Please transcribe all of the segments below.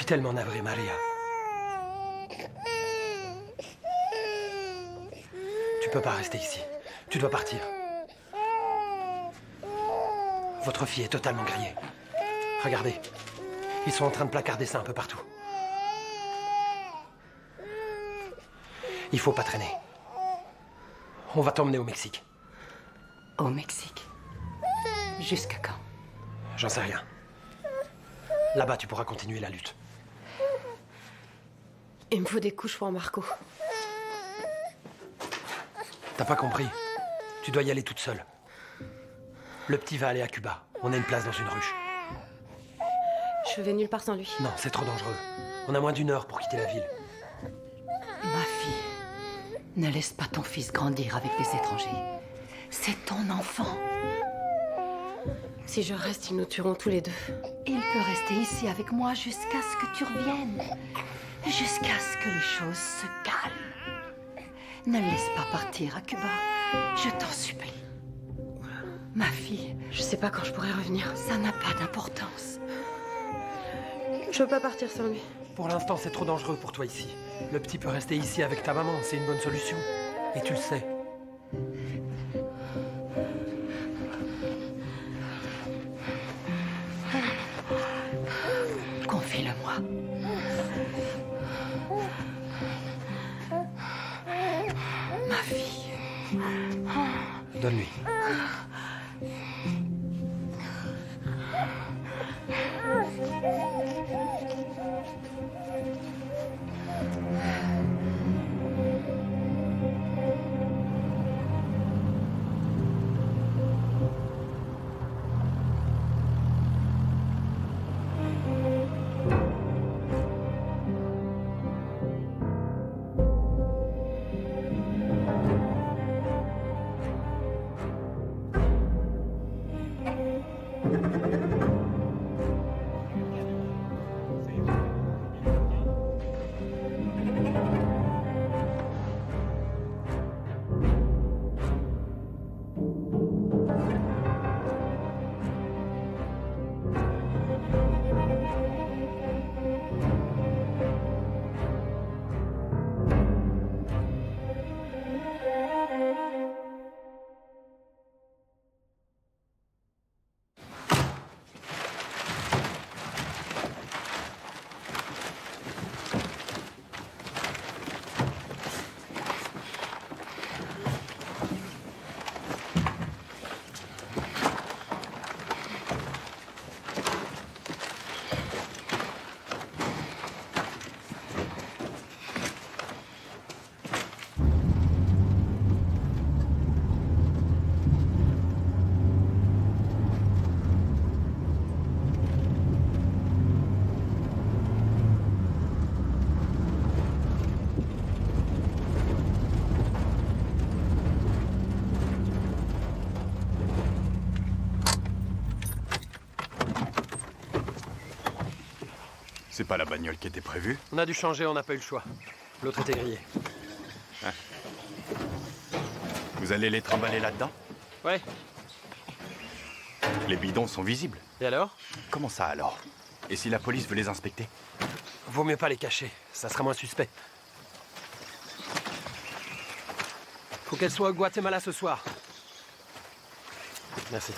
suis tellement navré, Maria. Tu peux pas rester ici. Tu dois partir. Votre fille est totalement grillée. Regardez. Ils sont en train de placarder ça un peu partout. Il faut pas traîner. On va t'emmener au Mexique. Au Mexique? Jusqu'à quand? J'en sais rien. Là-bas, tu pourras continuer la lutte. Il me faut des couches pour Marco. T'as pas compris. Tu dois y aller toute seule. Le petit va aller à Cuba. On a une place dans une ruche. Je vais nulle part sans lui. Non, c'est trop dangereux. On a moins d'1 heure pour quitter la ville. Ma fille, ne laisse pas ton fils grandir avec des étrangers. C'est ton enfant. Si je reste, ils nous tueront tous les deux. Il peut rester ici avec moi jusqu'à ce que tu reviennes. Jusqu'à ce que les choses se calment. Ne le laisse pas partir à Cuba. Je t'en supplie. Ma fille, Je sais pas quand je pourrai revenir. ça n'a pas d'importance. Je veux pas partir sans lui. Pour l'instant, c'est trop dangereux pour toi ici. Le petit peut rester ici avec ta maman, c'est une bonne solution. Et tu le sais. Confie-le-moi. Ma fille. Donne-lui. C'est pas la bagnole qui était prévue. On a dû changer, on n'a pas eu le choix. L'autre était grillé. Vous allez les trimballer là-dedans? Ouais. Les bidons sont visibles. Et alors? Comment ça alors? Et si la police veut les inspecter? Vaut mieux pas les cacher. Ça sera moins suspect. Faut qu'elle soit au Guatemala ce soir. Merci.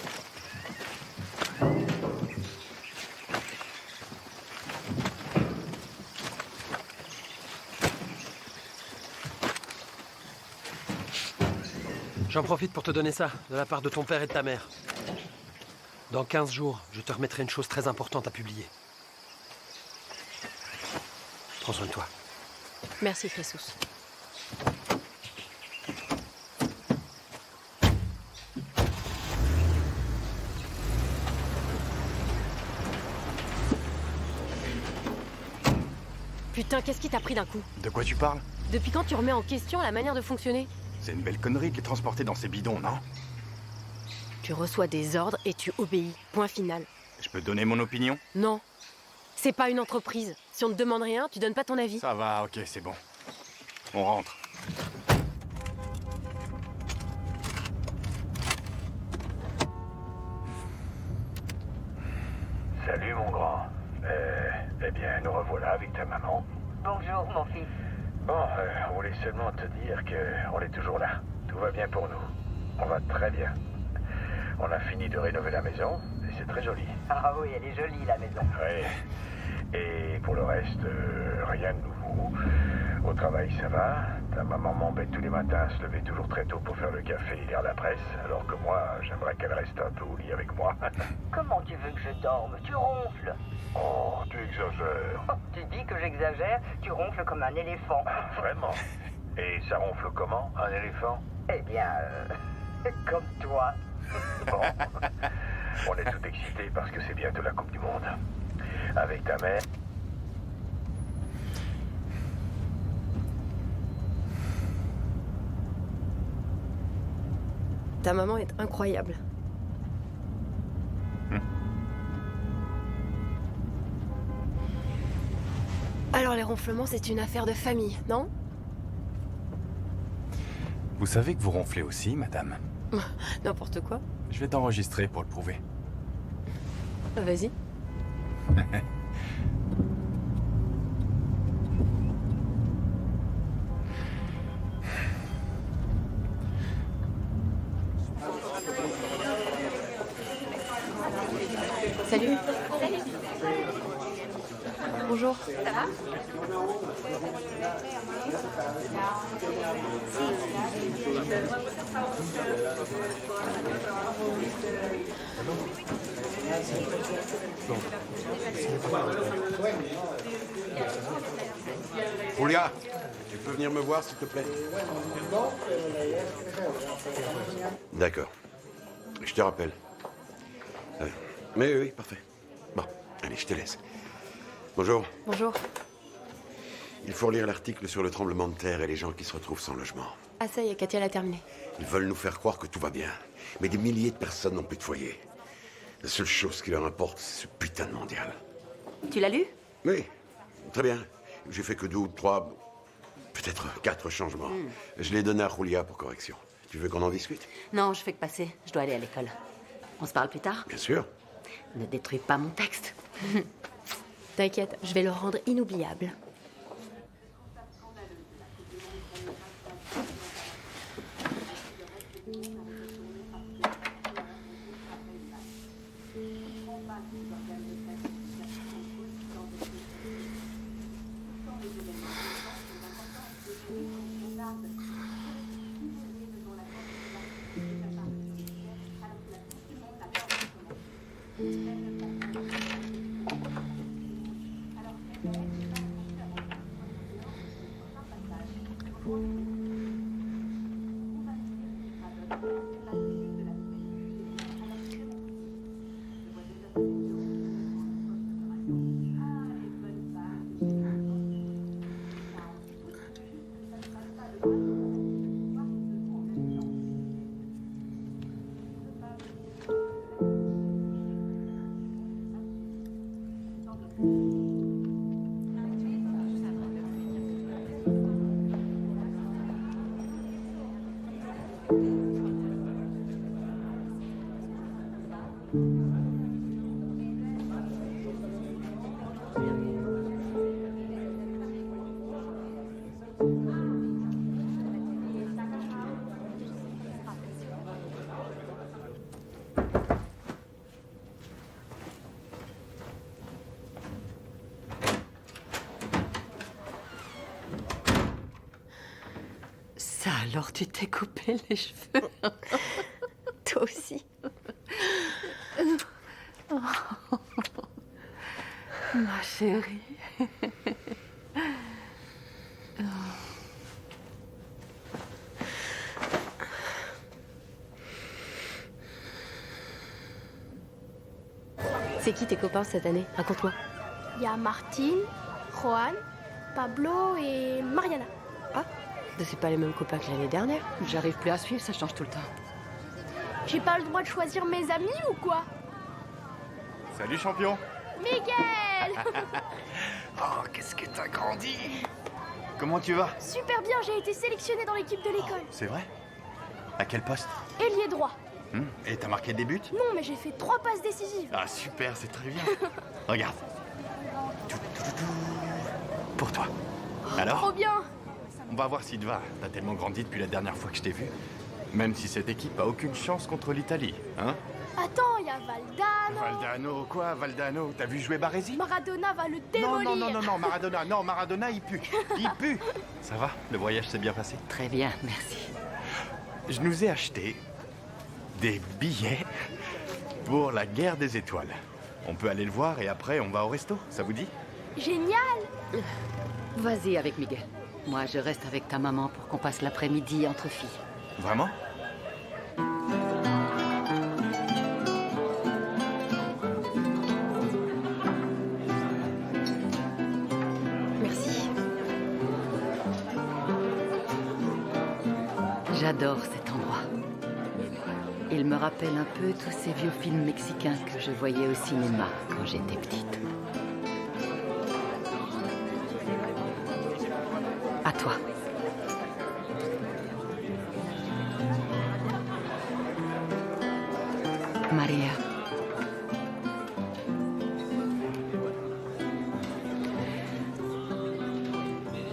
J'en profite pour te donner ça, de la part de ton père et de ta mère. Dans 15 jours, je te remettrai une chose très importante à publier. Prends soin de toi. Merci, Jesus. Putain, qu'est-ce qui t'a pris d'un coup? De quoi tu parles? Depuis quand tu remets en question la manière de fonctionner? C'est une belle connerie de les transporter dans ces bidons, non? Tu reçois des ordres et tu obéis. Point final. Je peux donner mon opinion? Non. C'est pas une entreprise. Si on te demande rien, tu donnes pas ton avis. Ça va, ok, c'est bon. On rentre. Salut mon grand. Eh bien, nous revoilà avec ta maman. Bonjour, mon fils. Bon, on voulait seulement te dire qu'on est toujours là. Tout va bien pour nous. On va très bien. On a fini de rénover la maison, et c'est très joli. Ah oui, elle est jolie, la maison. Oui. Et pour le reste, rien de nouveau. Au travail, ça va. Ta maman m'embête tous les matins à se lever toujours très tôt pour faire le café et lire la presse, alors que moi, j'aimerais qu'elle reste un peu au lit avec moi. Comment tu veux que je dorme? Tu ronfles. Oh, tu exagères. Oh, tu dis que j'exagère, tu ronfles comme un éléphant. Vraiment? Et ça ronfle comment, un éléphant? Eh bien, comme toi. Bon. On est tout excités parce que c'est bientôt la Coupe du Monde. Avec ta mère. Ta maman est incroyable. Alors les ronflements, c'est une affaire de famille, non? Vous savez que vous ronflez aussi, madame. N'importe quoi. Je vais t'enregistrer pour le prouver. Vas-y. Salut. Salut. Bonjour. Ça va? Julia, tu peux venir me voir, s'il te plaît? D'accord. Je te rappelle. Mais oui, parfait. Bon, allez, je te laisse. Bonjour. Bonjour. Il faut relire l'article sur le tremblement de terre et les gens qui se retrouvent sans logement. Ah ça y est, Katia l'a terminé. Ils veulent nous faire croire que tout va bien. Mais des milliers de personnes n'ont plus de foyer. La seule chose qui leur importe, c'est ce putain de mondial. Tu l'as lu? Oui, très bien. J'ai fait que 2 ou 3, peut-être 4 changements. Je l'ai donné à Julia pour correction. Tu veux qu'on en discute? Non, je fais que passer. Je dois aller à l'école. On se parle plus tard? Bien sûr. Ne détruis pas mon texte. T'inquiète, je vais le rendre inoubliable. Ça alors, tu t'es coupé les cheveux? Toi aussi. Ma chérie. C'est qui tes copains cette année? Raconte-moi. Il y a Martine, Juan, Pablo et Mariana. Ah, c'est pas les mêmes copains que l'année dernière. J'arrive plus à suivre, ça change tout le temps. J'ai pas le droit de choisir mes amis ou quoi? Salut, champion. Miguel! Oh, qu'est-ce que t'as grandi. Comment tu vas? Super bien, j'ai été sélectionnée dans l'équipe de l'école. C'est vrai? À quel poste? Ailier droit. Et t'as marqué des buts? Non, mais j'ai fait 3 passes décisives. Ah, super, c'est très bien. Regarde. Pour toi. Alors, Trop bien. on va voir si te va. T'as tellement grandi depuis la dernière fois que je t'ai vu. Même si cette équipe a aucune chance contre l'Italie, hein? Attends, il y a Valdano. Valdano, quoi, Valdano? T'as vu jouer Baresi? Maradona va le Non, démolir. non, Maradona, non, Maradona, il pue. Il pue. Ça va? Le voyage s'est bien passé? Très bien, merci. Je nous ai acheté des billets pour la guerre des étoiles. On peut aller le voir et après on va au resto, ça vous dit? Génial. Vas-y avec Miguel. Moi, je reste avec ta maman pour qu'on passe l'après-midi entre filles. Vraiment? Merci. J'adore cet endroit. Il me rappelle un peu tous ces vieux films mexicains que je voyais au cinéma quand j'étais petite. À toi. Maria.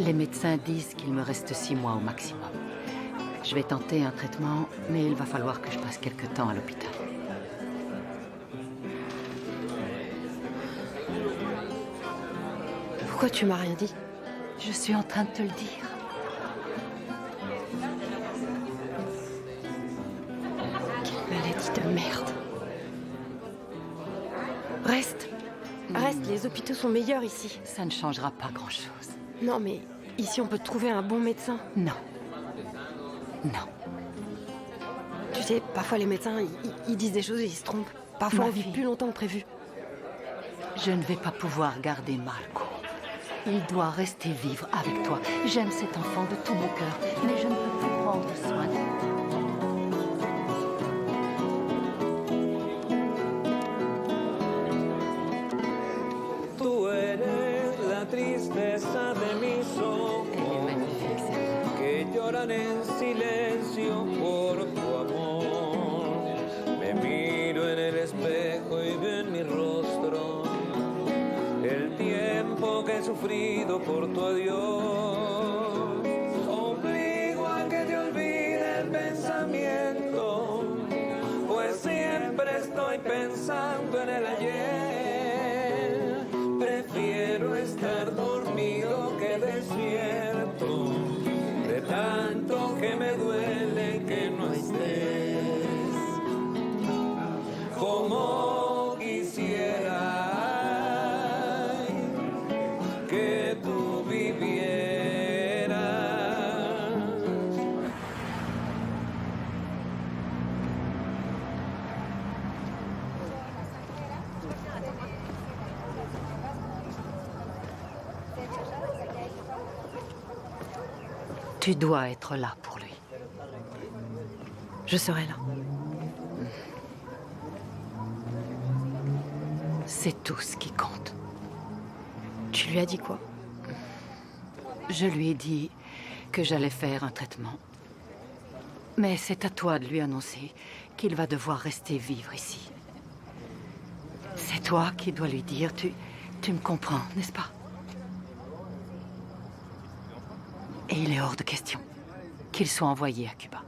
Les médecins disent qu'il me reste 6 mois au maximum. Je vais tenter un traitement, mais il va falloir que je passe quelque temps à l'hôpital. Pourquoi tu m'as rien dit? Je suis en train de te le dire. Quelle maladie de merde. Reste. Reste, les hôpitaux sont meilleurs ici. Ça ne changera pas grand-chose. Non, mais ici, on peut trouver un bon médecin. Non. Non. Tu sais, parfois les médecins, ils disent des choses et ils se trompent. Parfois, Ma on vit fille. plus longtemps que prévu. Je ne vais pas pouvoir garder Marco. Il doit rester vivre avec toi. J'aime cet enfant de tout mon cœur, mais je ne peux plus prendre soin de lui. Tú eres la tristeza de mis Elle est ojos magnifique, celle-là. que lloran en silencio por tu amor. Me miro en el espejo y veo en mi rostro el tiempo que he sufrido por tu adiós. Obligo a que te olvide el pensamiento, pues siempre estoy pensando en el ayer. Prefiero estar dormido que despierto, de tanto que me duele que no estés. Como quisiera que tú vivieras. Tu dois être là pour lui. Je serai là. C'est tout ce qui compte. Tu lui as dit quoi? Je lui ai dit que j'allais faire un traitement. Mais c'est à toi de lui annoncer qu'il va devoir rester vivre ici. C'est toi qui dois lui dire, tu me comprends, n'est-ce pas? Et il est hors de question qu'il soit envoyé à Cuba.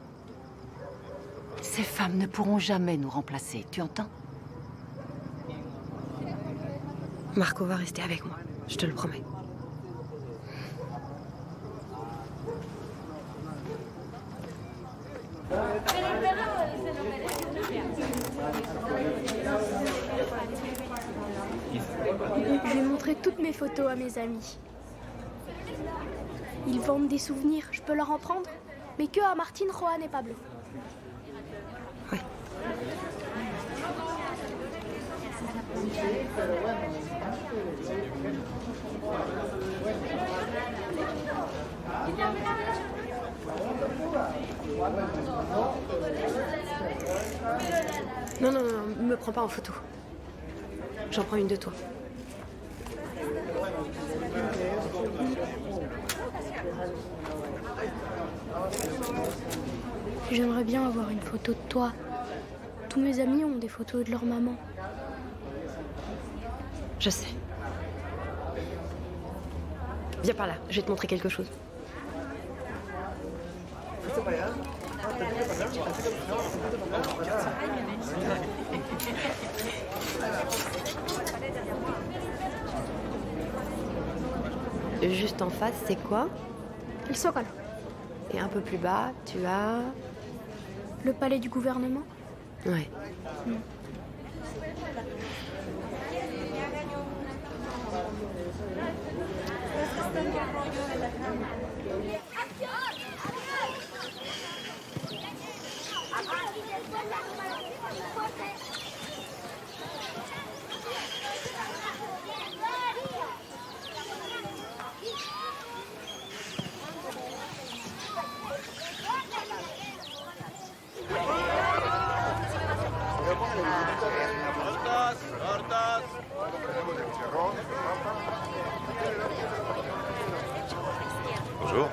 Ces femmes ne pourront jamais nous remplacer, tu entends? Marco va rester avec moi, je te le promets. Je vais montrer toutes mes photos à mes amis. Ils vendent des souvenirs, je peux leur en prendre, mais que à Martine, Juan et Pablo. Oui. Non, non, non, me prends pas en photo. J'en prends une de toi. J'aimerais bien avoir une photo de toi. Tous mes amis ont des photos de leur maman. Je sais. Viens par là, je vais te montrer quelque chose. Juste en face, c'est quoi? Le Zócalo, Et un peu plus bas, tu as... le palais du gouvernement. Ouais. Bonjour.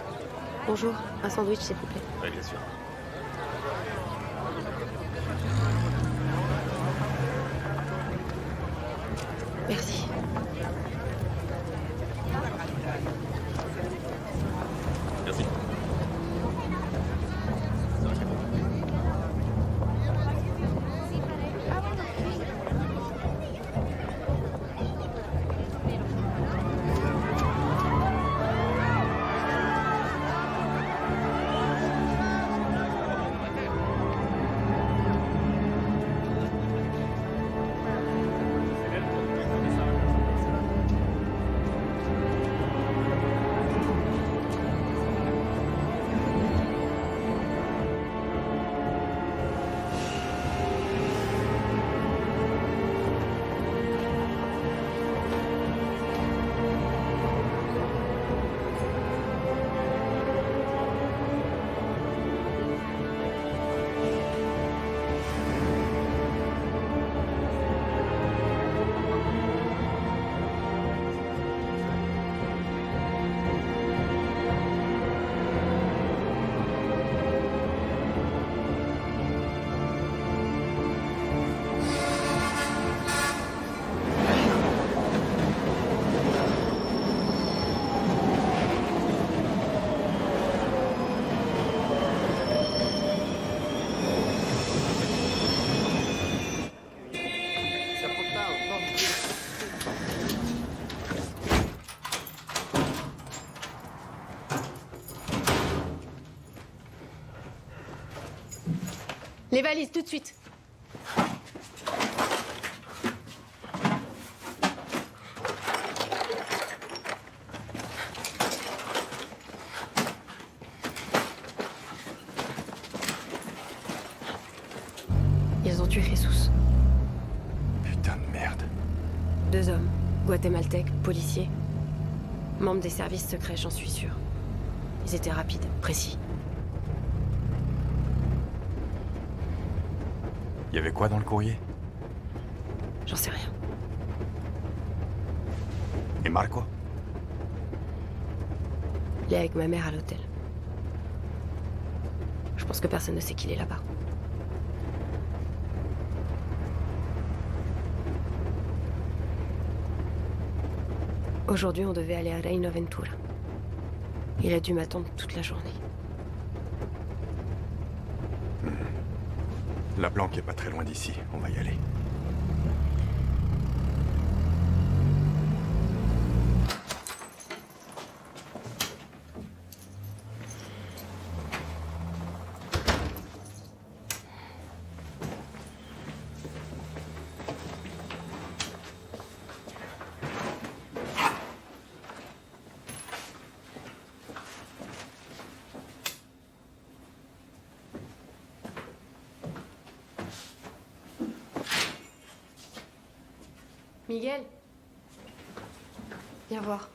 Bonjour, un sandwich s'il vous plaît. Oui, bien sûr. Merci. Merci. Les valises, tout de suite. Ils ont tué Jesus. Putain de merde. 2 hommes, guatémaltèques, policiers. Membres des services secrets, j'en suis sûre. Ils étaient rapides, précis. Il y avait quoi dans le courrier? J'en sais rien. Et Marco? Il est avec ma mère à l'hôtel. Je pense que personne ne sait qu'il est là-bas. Aujourd'hui, on devait aller à Reino Ventura. Il a dû m'attendre toute la journée. La planque est pas très loin d'ici. On va y aller. Miguel, viens voir.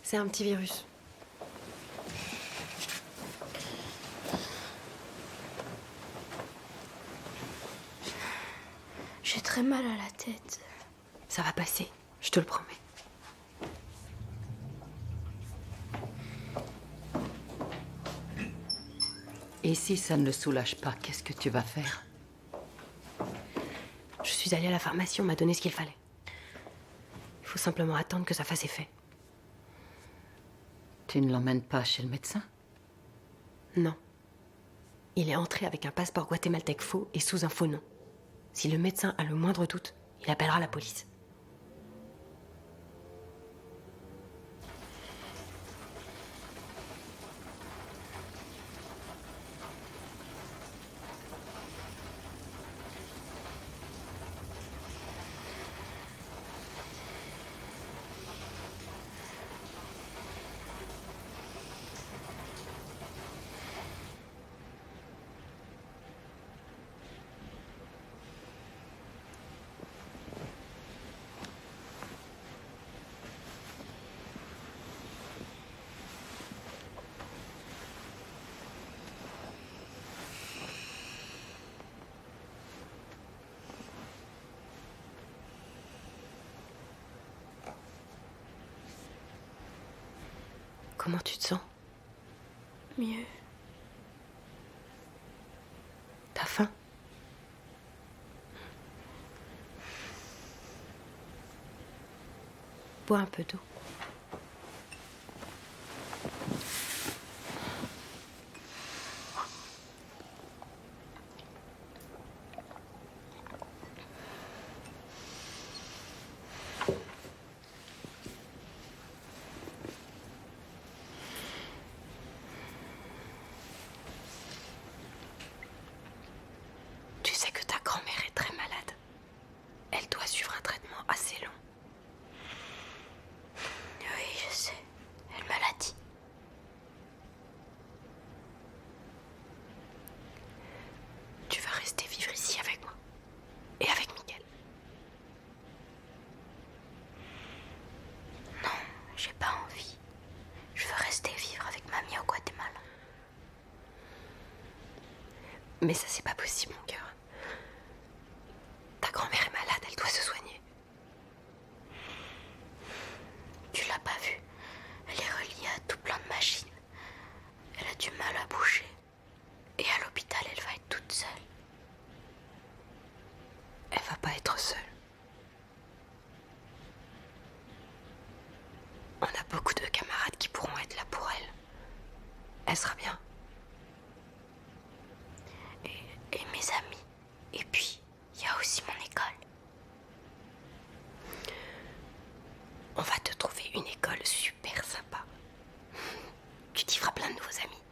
C'est un petit virus. J'ai très mal à la tête. Ça va passer, je te le promets. Et si ça ne le soulage pas, qu'est-ce que tu vas faire? Je suis allée à la pharmacie, on m'a donné ce qu'il fallait. Il faut simplement attendre que ça fasse effet. Tu ne l'emmènes pas chez le médecin? Non. Il est entré avec un passeport guatémaltèque faux et sous un faux nom. Si le médecin a le moindre doute, il appellera la police. Comment tu te sens? Mieux. T'as faim? Bois un peu d'eau. Tu sais que ta grand-mère est très malade. Elle doit suivre un traitement assez long. Oui, je sais. Elle me l'a dit. Tu vas rester vivre ici avec moi. Et avec Miguel. Non, j'ai pas envie. Je veux rester vivre avec mamie au Guatemala. Mais ça, c'est pas possible, mon cœur. Ta grand-mère est malade, elle doit se soigner. Tu l'as pas vue. Elle est reliée à tout plein de machines. Elle a du mal à bouger. Et à l'hôpital, elle va être toute seule. Elle va pas être seule. On a beaucoup de camarades qui pourront être là pour elle. Elle sera bien. Et mes amis. Et puis, il y a aussi mon école. On va te trouver une école super sympa. Tu t'y feras plein de nouveaux amis.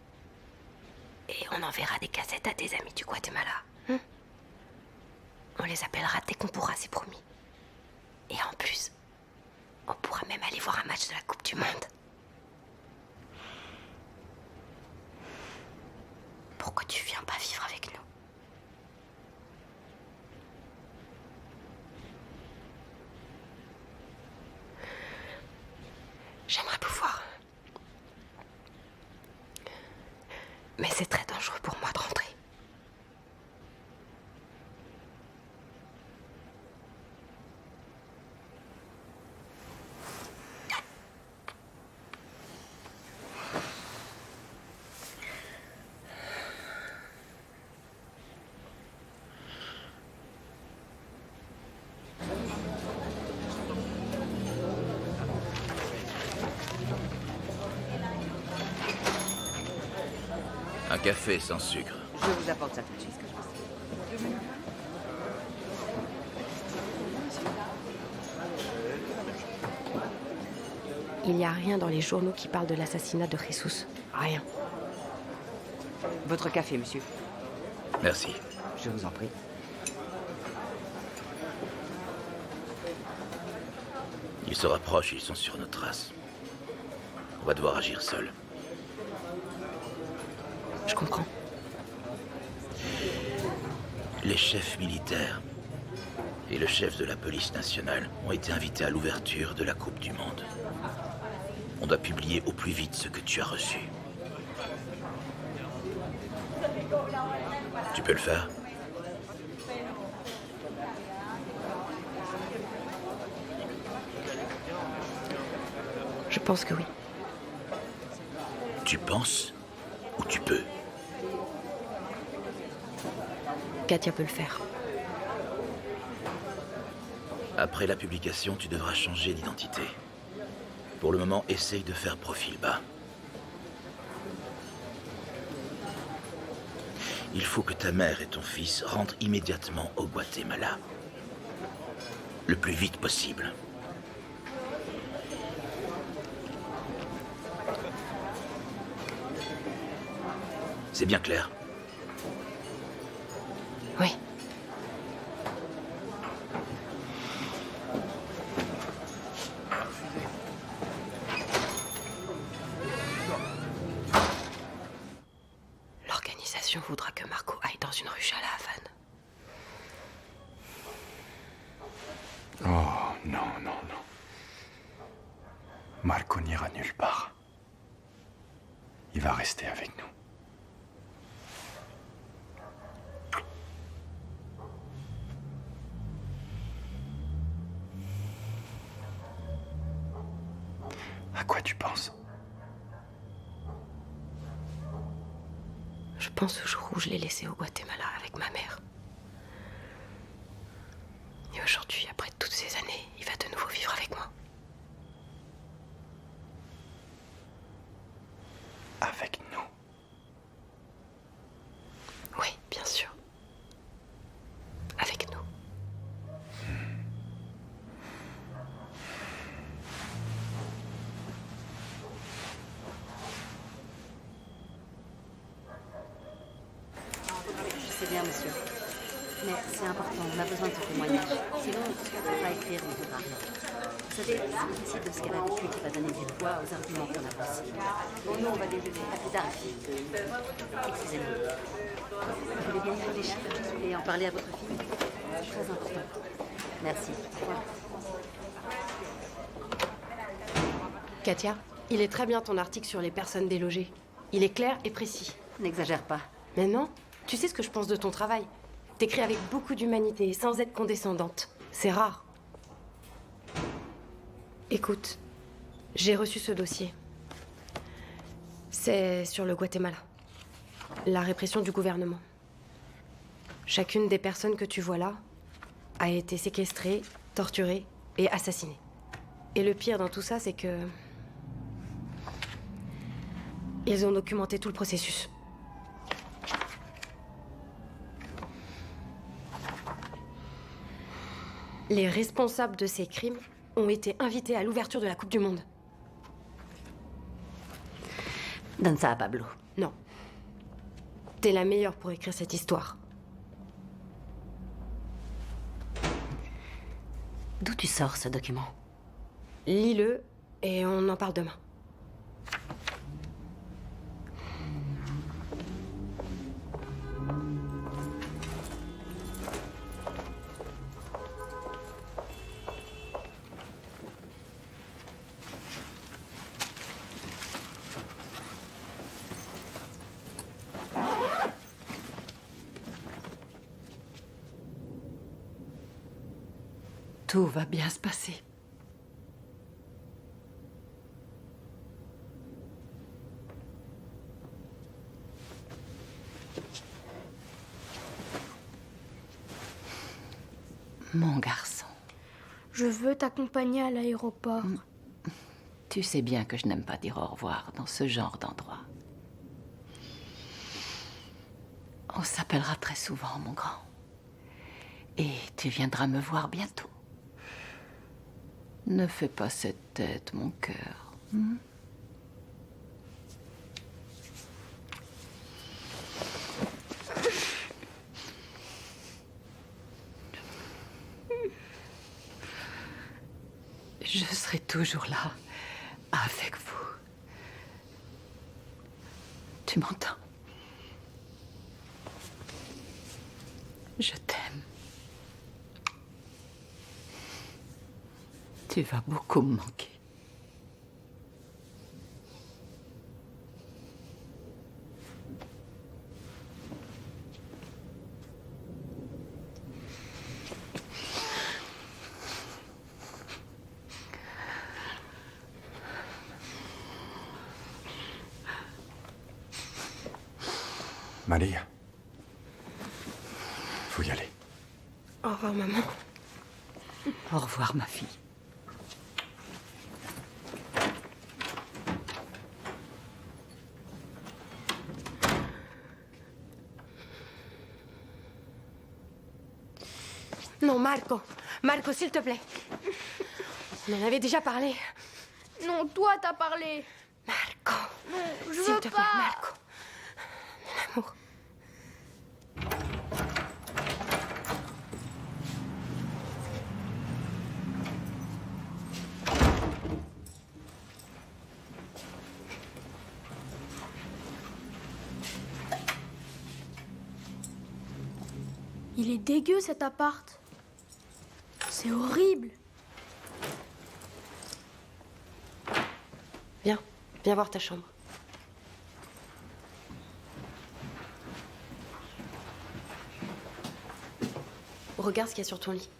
Et on enverra des cassettes à tes amis du Guatemala. On les appellera dès qu'on pourra, c'est promis. Et en plus, on pourra même aller voir un match de la Coupe du Monde. Pourquoi tu viens pas vivre avec nous? J'aimerais pouvoir. Mais c'est très dangereux pour moi de rentrer. Un café sans sucre. Je vous apporte ça tout de suite. Il n'y a rien dans les journaux qui parle de l'assassinat de Jesus. Rien. Votre café, monsieur. Merci. Je vous en prie. Ils se rapprochent, ils sont sur nos traces. On va devoir agir seul. Je comprends. Les chefs militaires et le chef de la police nationale ont été invités à l'ouverture de la Coupe du Monde. On doit publier au plus vite ce que tu as reçu. Tu peux le faire? Je pense que oui. Tu penses ou tu peux? Katia peut le faire. Après la publication, tu devras changer d'identité. Pour le moment, essaye de faire profil bas. Il faut que ta mère et ton fils rentrent immédiatement au Guatemala. Le plus vite possible. C'est bien clair? Oui. L'organisation voudra que Marco aille dans une ruche à la Havane. Oh, non, non, non. Marco n'ira nulle part. Il va rester avec nous. À quoi tu penses? Je pense au jour où je l'ai laissé au Guatemala avec ma mère. Et aujourd'hui, après toutes ces années, il va de nouveau vivre avec moi. Avec nous? Oui, bien sûr. Avec nous. Je sais bien, monsieur. Mais c'est important, on a besoin de ce témoignage. Sinon, ce qu'on ne peut pas écrire ne vaudra rien. Vous savez, c'est difficile de se faire l'habitude qui va donner du poids aux arguments qu'on apprécie. Bon, nous, on va déjeuner. À plus tard, fille. Excusez-moi. Vous voulez bien lire les chiffres et en parler à votre fille? C'est très important. Merci. Au revoir. Katia, il est très bien ton article sur les personnes délogées. Il est clair et précis. N'exagère pas. Mais non, tu sais ce que je pense de ton travail. T'écris avec beaucoup d'humanité, sans être condescendante. C'est rare. Écoute, j'ai reçu ce dossier. C'est sur le Guatemala. La répression du gouvernement. Chacune des personnes que tu vois là a été séquestrée, torturée et assassinée. Et le pire dans tout ça, c'est que... ils ont documenté tout le processus. Les responsables de ces crimes ont été invités à l'ouverture de la Coupe du Monde. Donne ça à Pablo. Non. T'es la meilleure pour écrire cette histoire. D'où tu sors ce document? Lis-le et on en parle demain. Tout va bien se passer. Mon garçon. Je veux t'accompagner à l'aéroport. Tu sais bien que je n'aime pas dire au revoir dans ce genre d'endroit. On s'appellera très souvent, mon grand. Et tu viendras me voir bientôt. Ne fais pas cette tête, mon cœur. Je serai toujours là, avec vous. Tu m'entends? Je t'aime. Tu vas beaucoup me manquer. Malia. Faut y aller. Au revoir, maman. Au revoir, ma fille. Non, Marco. Marco, s'il te plaît. On en avait déjà parlé. Non, toi, t'as parlé. Marco. Non, je S'il veux te pas. plaît, Marco. Mon amour. Il est dégueu, cet appart. C'est horrible. Viens, viens voir ta chambre. Regarde ce qu'il y a sur ton lit.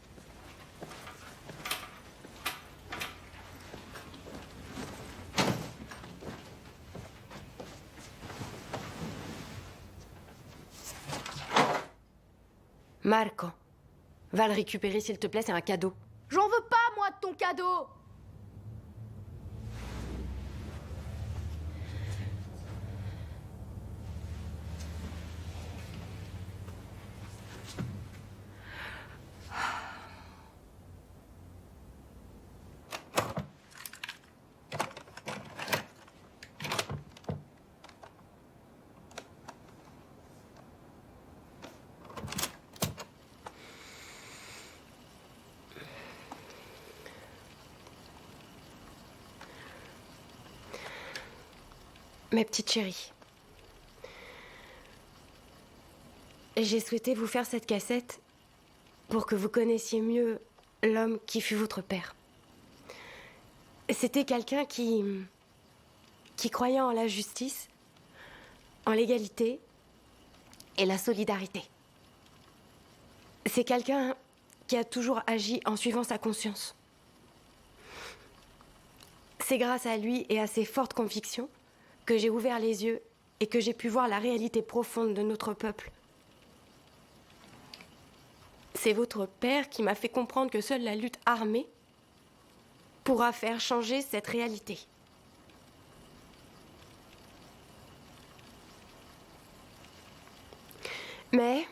Marco, va le récupérer s'il te plaît, c'est un cadeau. J'en veux pas, moi, de ton cadeau. Mes petites chéries, j'ai souhaité vous faire cette cassette pour que vous connaissiez mieux l'homme qui fut votre père. C'était quelqu'un qui croyait en la justice, en l'égalité et la solidarité. C'est quelqu'un qui a toujours agi en suivant sa conscience. C'est grâce à lui et à ses fortes convictions que j'ai ouvert les yeux et que j'ai pu voir la réalité profonde de notre peuple. C'est votre père qui m'a fait comprendre que seule la lutte armée pourra faire changer cette réalité. Mais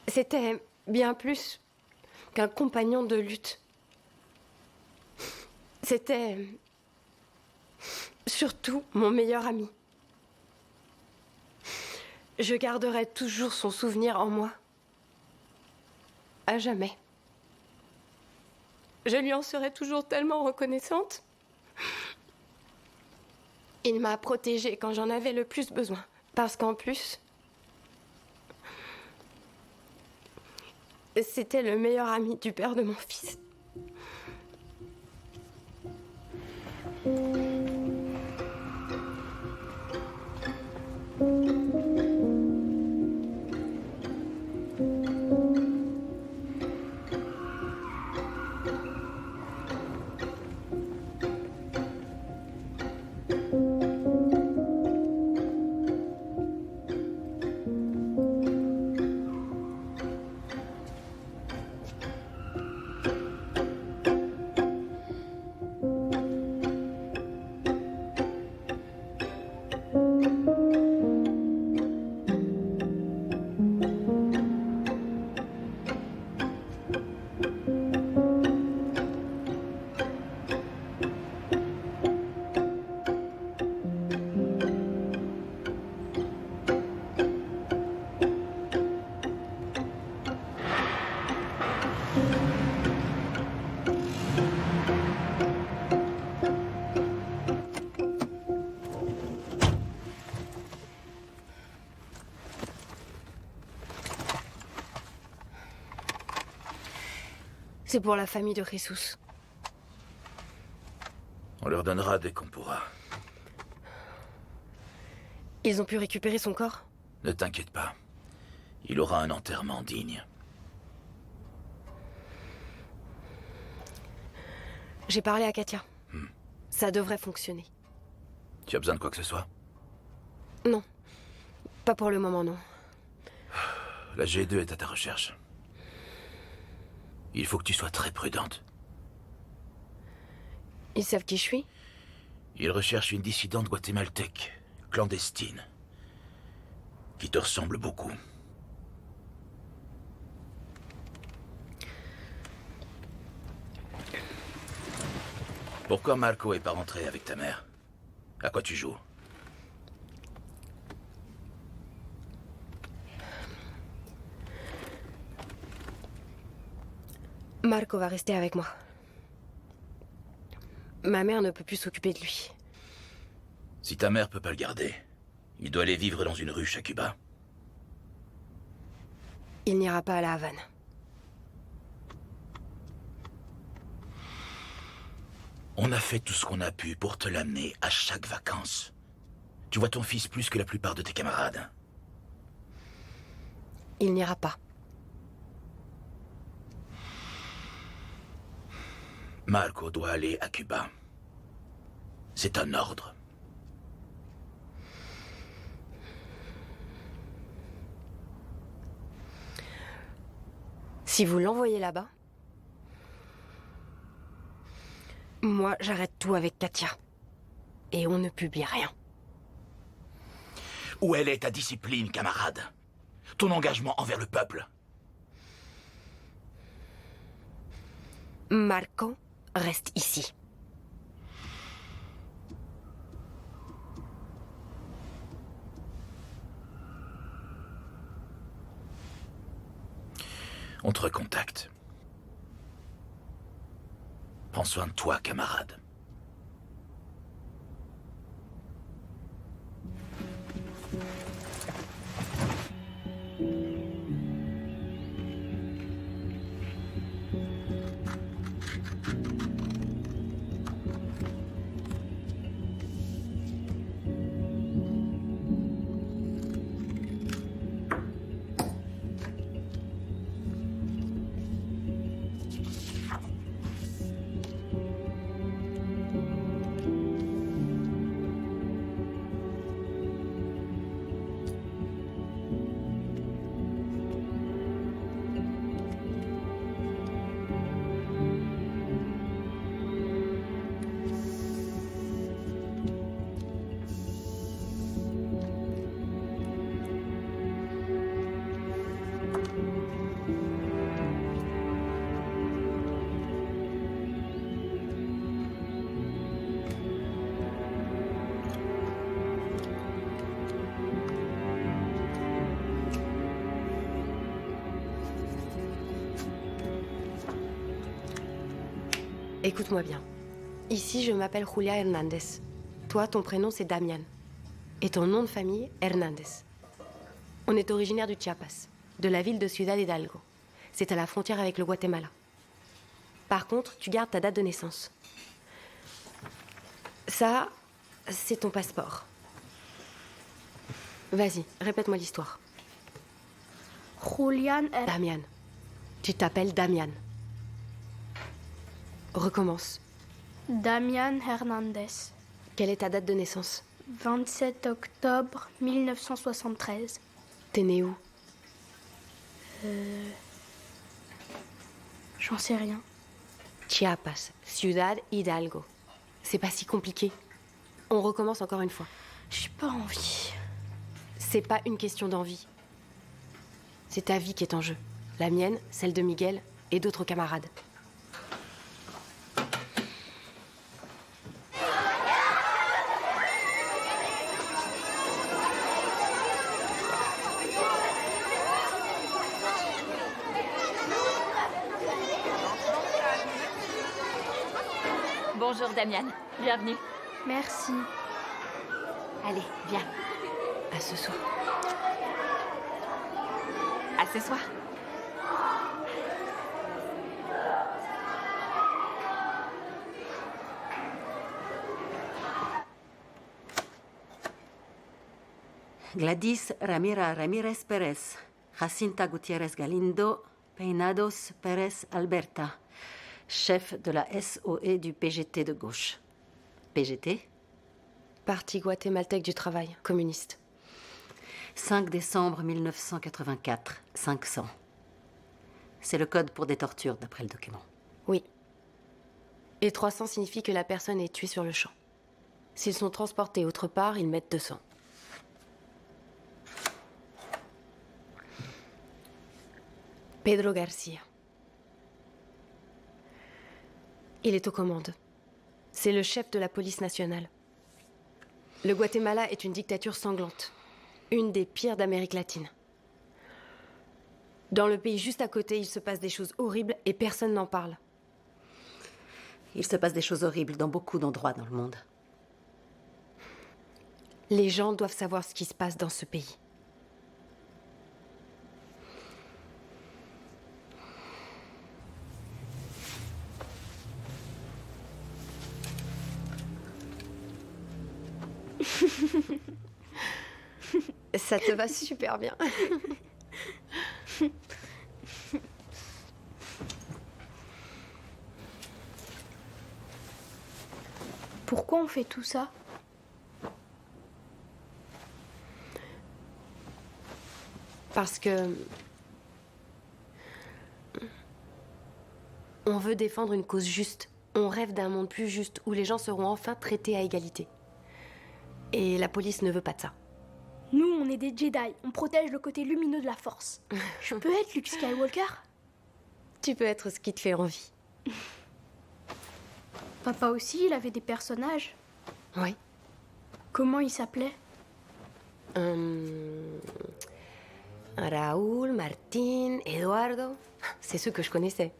c'était bien plus qu'un compagnon de lutte. C'était surtout mon meilleur ami. Je garderai toujours son souvenir en moi. À jamais. Je lui en serai toujours tellement reconnaissante. Il m'a protégée quand j'en avais le plus besoin. Parce qu'en plus, c'était le meilleur ami du père de mon fils. C'est pour la famille de Jesus. On leur donnera dès qu'on pourra. Ils ont pu récupérer son corps? Ne t'inquiète pas. Il aura un enterrement digne. J'ai parlé à Katia. Ça devrait fonctionner. Tu as besoin de quoi que ce soit? Non. Pas pour le moment, non. La G2 est à ta recherche. Il faut que tu sois très prudente. Ils savent qui je suis? Ils recherchent une dissidente guatémaltèque, clandestine, qui te ressemble beaucoup. Pourquoi Marco est pas rentré avec ta mère? À quoi tu joues? Marco va rester avec moi. Ma mère ne peut plus s'occuper de lui. Si ta mère peut pas le garder, il doit aller vivre dans une ruche à Cuba. Il n'ira pas à la Havane. On a fait tout ce qu'on a pu pour te l'amener à chaque vacances. Tu vois ton fils plus que la plupart de tes camarades. Il n'ira pas. Marco doit aller à Cuba. C'est un ordre. Si vous l'envoyez là-bas, moi j'arrête tout avec Katia. Et on ne publie rien. Où elle est ta discipline, camarade? Ton engagement envers le peuple? Marco reste ici. On te recontacte. Prends soin de toi, camarade. Écoute-moi bien. Ici, je m'appelle Julia Hernandez. Toi, ton prénom, c'est Damian. Et ton nom de famille, Hernandez. On est originaire du Chiapas, de la ville de Ciudad Hidalgo. C'est à la frontière avec le Guatemala. Par contre, tu gardes ta date de naissance. Ça, c'est ton passeport. Vas-y, répète-moi l'histoire. Damian. Tu t'appelles Damian. Recommence. Damian Hernandez. Quelle est ta date de naissance? 27 octobre 1973. T'es né où? J'en sais rien. Chiapas, Ciudad Hidalgo. C'est pas si compliqué. On recommence encore une fois. J'ai pas envie. C'est pas une question d'envie. C'est ta vie qui est en jeu. La mienne, celle de Miguel et d'autres camarades. Bonjour Damian, bienvenue. Merci. Allez, viens. À ce soir. À ce soir. Gladys Ramira Ramirez Pérez, Jacinta Gutiérrez Galindo, Peinados Pérez Alberta, chef de la SOE du PGT de gauche. PGT? Parti guatémaltèque du travail, communiste. 5 décembre 1984, 500. C'est le code pour des tortures, d'après le document. Oui. Et 300 signifie que la personne est tuée sur le champ. S'ils sont transportés autre part, ils mettent 200. Pedro Garcia. Il est aux commandes. C'est le chef de la police nationale. Le Guatemala est une dictature sanglante. Une des pires d'Amérique latine. Dans le pays juste à côté, il se passe des choses horribles et personne n'en parle. Il se passe des choses horribles dans beaucoup d'endroits dans le monde. Les gens doivent savoir ce qui se passe dans ce pays. Ça te va super bien. Pourquoi on fait tout ça? Parce que... on veut défendre une cause juste. On rêve d'un monde plus juste où les gens seront enfin traités à égalité. Et la police ne veut pas de ça. Nous, on est des Jedi. On protège le côté lumineux de la Force. Je peux être Luke Skywalker? Tu peux être ce qui te fait envie. Papa aussi, il avait des personnages. Oui. Comment il s'appelait? Raoul, Martin, Eduardo. C'est ceux que je connaissais.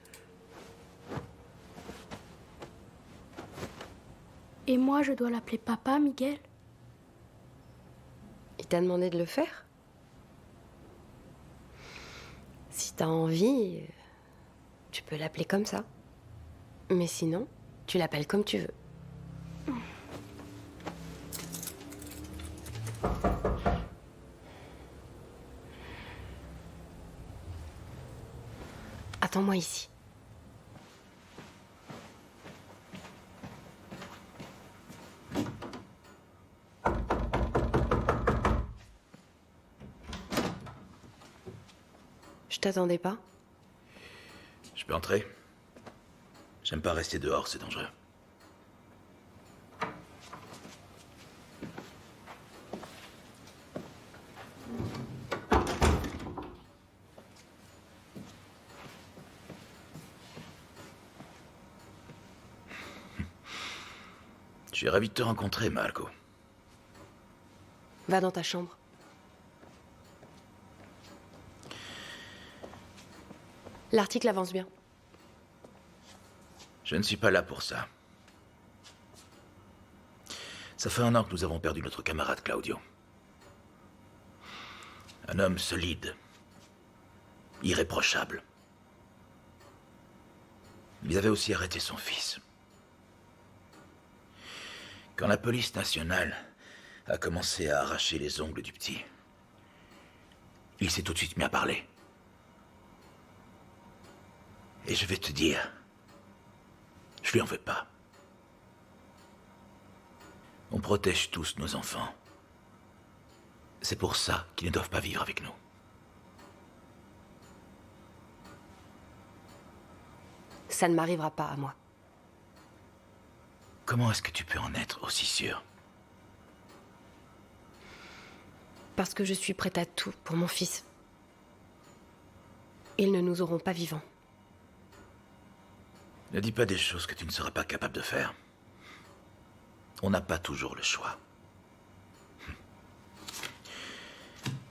Et moi, je dois l'appeler Papa, Miguel? Il t'a demandé de le faire? Si t'as envie, tu peux l'appeler comme ça. Mais sinon, tu l'appelles comme tu veux. Attends-moi ici. Je t'attendais pas. Je peux entrer? J'aime pas rester dehors, c'est dangereux. Je suis ravi de te rencontrer, Marco. Va dans ta chambre. L'article avance bien. Je ne suis pas là pour ça. Ça fait 1 an que nous avons perdu notre camarade Claudio. Un homme solide, irréprochable. Ils avaient aussi arrêté son fils. Quand la police nationale a commencé à arracher les ongles du petit, il s'est tout de suite mis à parler. Et je vais te dire, je lui en veux pas. On protège tous nos enfants. C'est pour ça qu'ils ne doivent pas vivre avec nous. Ça ne m'arrivera pas à moi. Comment est-ce que tu peux en être aussi sûr? Parce que je suis prête à tout pour mon fils. Ils ne nous auront pas vivants. Ne dis pas des choses que tu ne seras pas capable de faire. On n'a pas toujours le choix.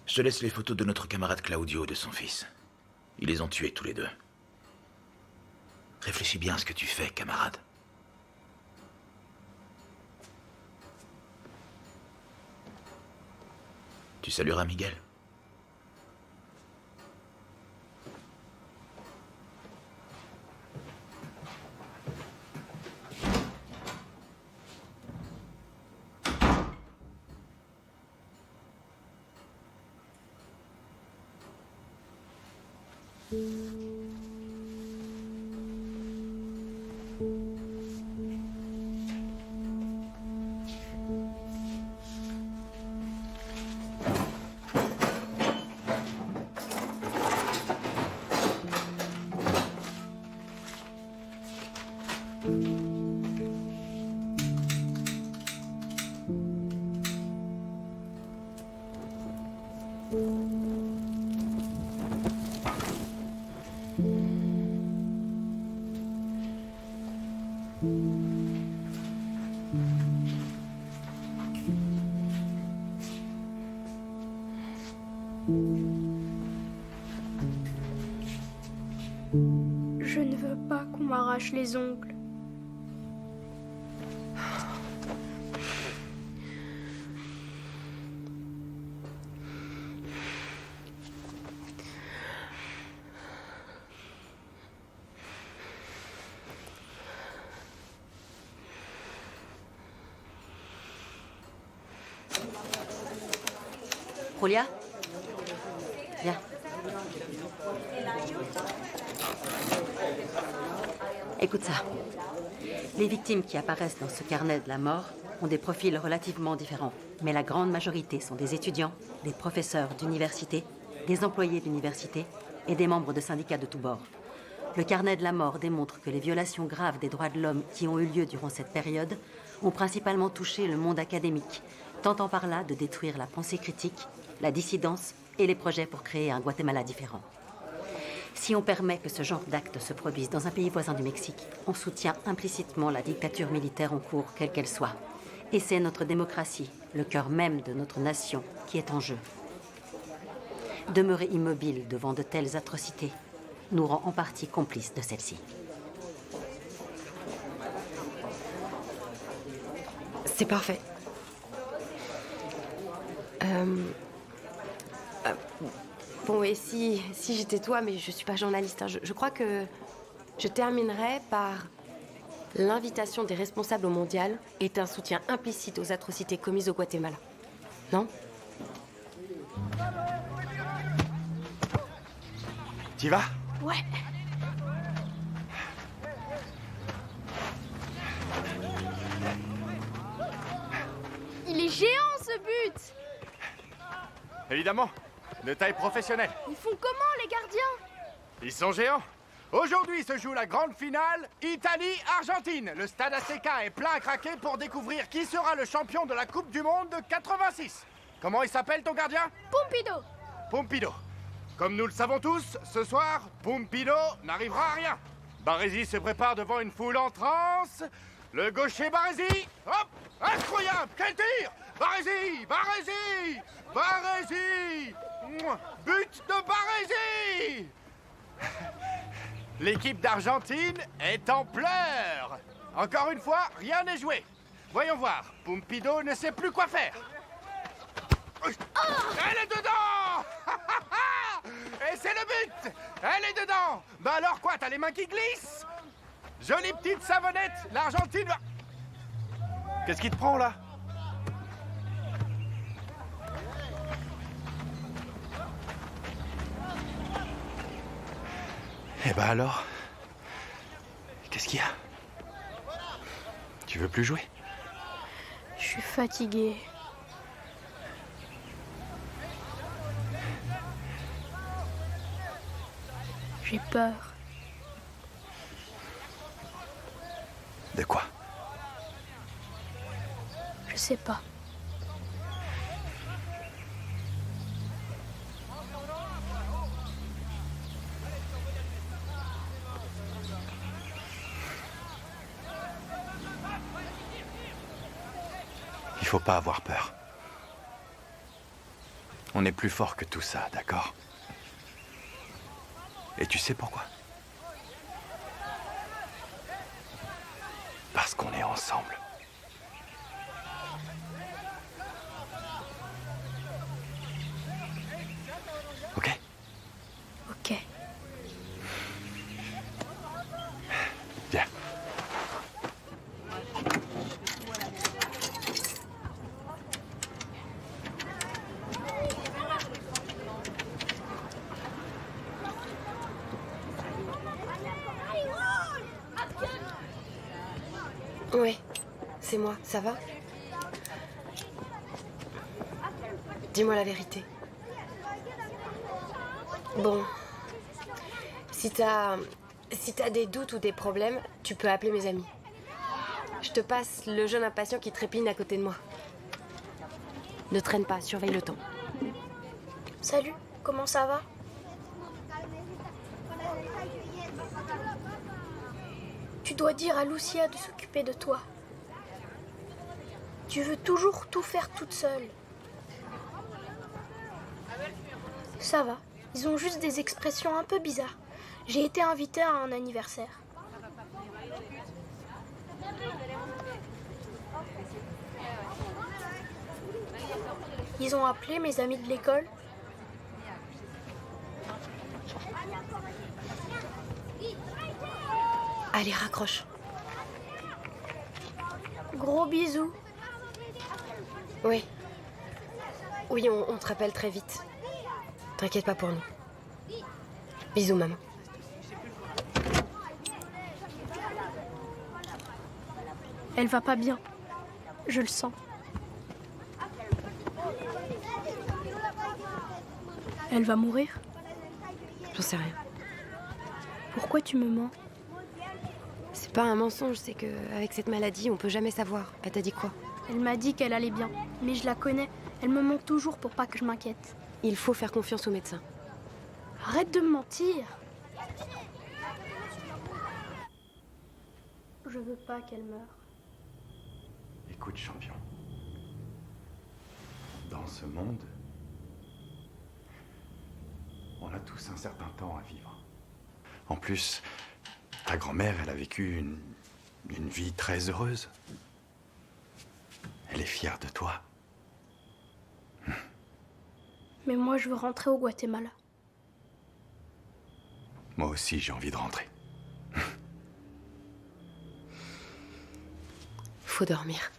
Je te laisse les photos de notre camarade Claudio et de son fils. Ils les ont tués tous les deux. Réfléchis bien à ce que tu fais, camarade. Tu salueras Miguel? Je ne veux pas qu'on m'arrache les ongles. Julia, viens. Écoute ça. Les victimes qui apparaissent dans ce carnet de la mort ont des profils relativement différents. Mais la grande majorité sont des étudiants, des professeurs d'université, des employés d'université et des membres de syndicats de tous bords. Le carnet de la mort démontre que les violations graves des droits de l'homme qui ont eu lieu durant cette période ont principalement touché le monde académique, tentant par là de détruire la pensée critique, la dissidence et les projets pour créer un Guatemala différent. Si on permet que ce genre d'actes se produise dans un pays voisin du Mexique, on soutient implicitement la dictature militaire en cours, quelle qu'elle soit. Et c'est notre démocratie, le cœur même de notre nation, qui est en jeu. Demeurer immobile devant de telles atrocités nous rend en partie complices de celles-ci. C'est parfait. Bon, et si j'étais toi, mais je suis pas journaliste, hein, je crois que je terminerais par l'invitation des responsables au mondial est un soutien implicite aux atrocités commises au Guatemala. Non? T'y vas? Ouais. Il est géant ce but! Évidemment, de taille professionnelle. Ils font comment les gardiens? Ils sont géants. Aujourd'hui se joue la grande finale Italie-Argentine. Le stade ACK est plein à craquer pour découvrir qui sera le champion de la Coupe du Monde de 86. Comment il s'appelle ton gardien? Pumpido. Pumpido. Comme nous le savons tous, ce soir, Pumpido n'arrivera à rien. Baresi se prépare devant une foule en transe. Le gaucher Baresi. Hop! Incroyable! Quel tir! Baresi! Baresi! Baresi! Mouah, but de Baresi! L'équipe d'Argentine est en pleurs. Encore une fois, rien n'est joué. Voyons voir. Pumpido ne sait plus quoi faire. Elle est dedans! Et c'est le but! Elle est dedans! Bah alors quoi, t'as les mains qui glissent? Jolie petite savonnette, l'Argentine va... Qu'est-ce qui te prend là? Eh ben alors? Qu'est-ce qu'il y a? Tu veux plus jouer? Je suis fatiguée. J'ai peur. De quoi? Je sais pas. Il faut pas avoir peur. On est plus fort que tout ça, d'accord? Et tu sais pourquoi? Parce qu'on est ensemble. Ok? Ok. Viens. Oui, c'est moi, ça va? Dis-moi la vérité. Bon, si t'as des doutes ou des problèmes, tu peux appeler mes amis. Je te passe le jeune impatient qui trépigne à côté de moi. Ne traîne pas, surveille le temps. Salut, comment ça va? Tu dois dire à Lucia de s'occuper de toi. Tu veux toujours tout faire toute seule. Ça va, ils ont juste des expressions un peu bizarres. J'ai été invitée à un anniversaire. Ils ont appelé mes amis de l'école. Allez, raccroche. Gros bisous. Oui. Oui, on te rappelle très vite. T'inquiète pas pour nous. Bisous, maman. Elle va pas bien. Je le sens. Elle va mourir? J'en sais rien. Pourquoi tu me mens? C'est pas un mensonge, c'est que avec cette maladie, on peut jamais savoir. Elle t'a dit quoi? Elle m'a dit qu'elle allait bien, mais je la connais. Elle me ment toujours pour pas que je m'inquiète. Il faut faire confiance aux médecins. Arrête de me mentir. Je veux pas qu'elle meure. Écoute, champion. Dans ce monde, on a tous un certain temps à vivre. En plus, ta grand-mère, elle a vécu une vie très heureuse. Elle est fière de toi. Mais moi, je veux rentrer au Guatemala. Moi aussi, j'ai envie de rentrer. Faut dormir.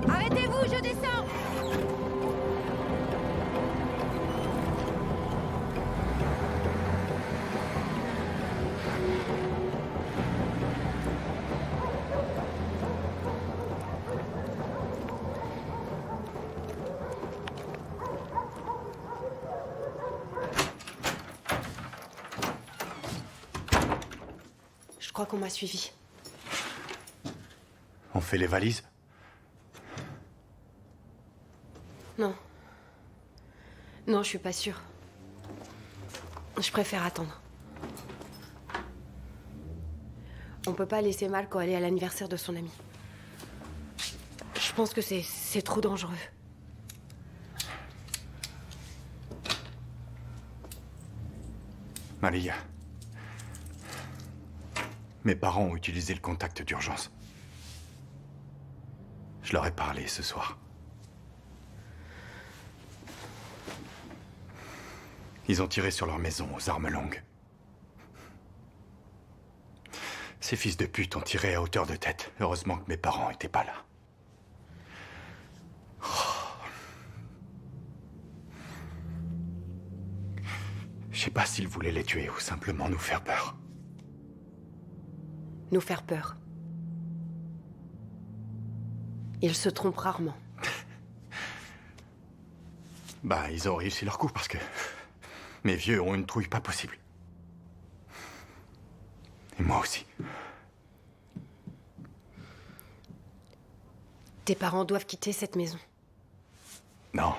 Arrêtez-vous, je descends! Je crois qu'on m'a suivi. On fait les valises? Non. Non, je suis pas sûre. Je préfère attendre. On peut pas laisser Malco aller à l'anniversaire de son ami. Je pense que c'est trop dangereux. Malia. Mes parents ont utilisé le contact d'urgence. Je leur ai parlé ce soir. Ils ont tiré sur leur maison aux armes longues. Ces fils de pute ont tiré à hauteur de tête. Heureusement que mes parents étaient pas là. Je sais pas s'il voulait les tuer ou simplement nous faire peur. Nous faire peur. Ils se trompent rarement. Bah, ils ont réussi leur coup parce que mes vieux ont une trouille pas possible. Et moi aussi. Tes parents doivent quitter cette maison. Non,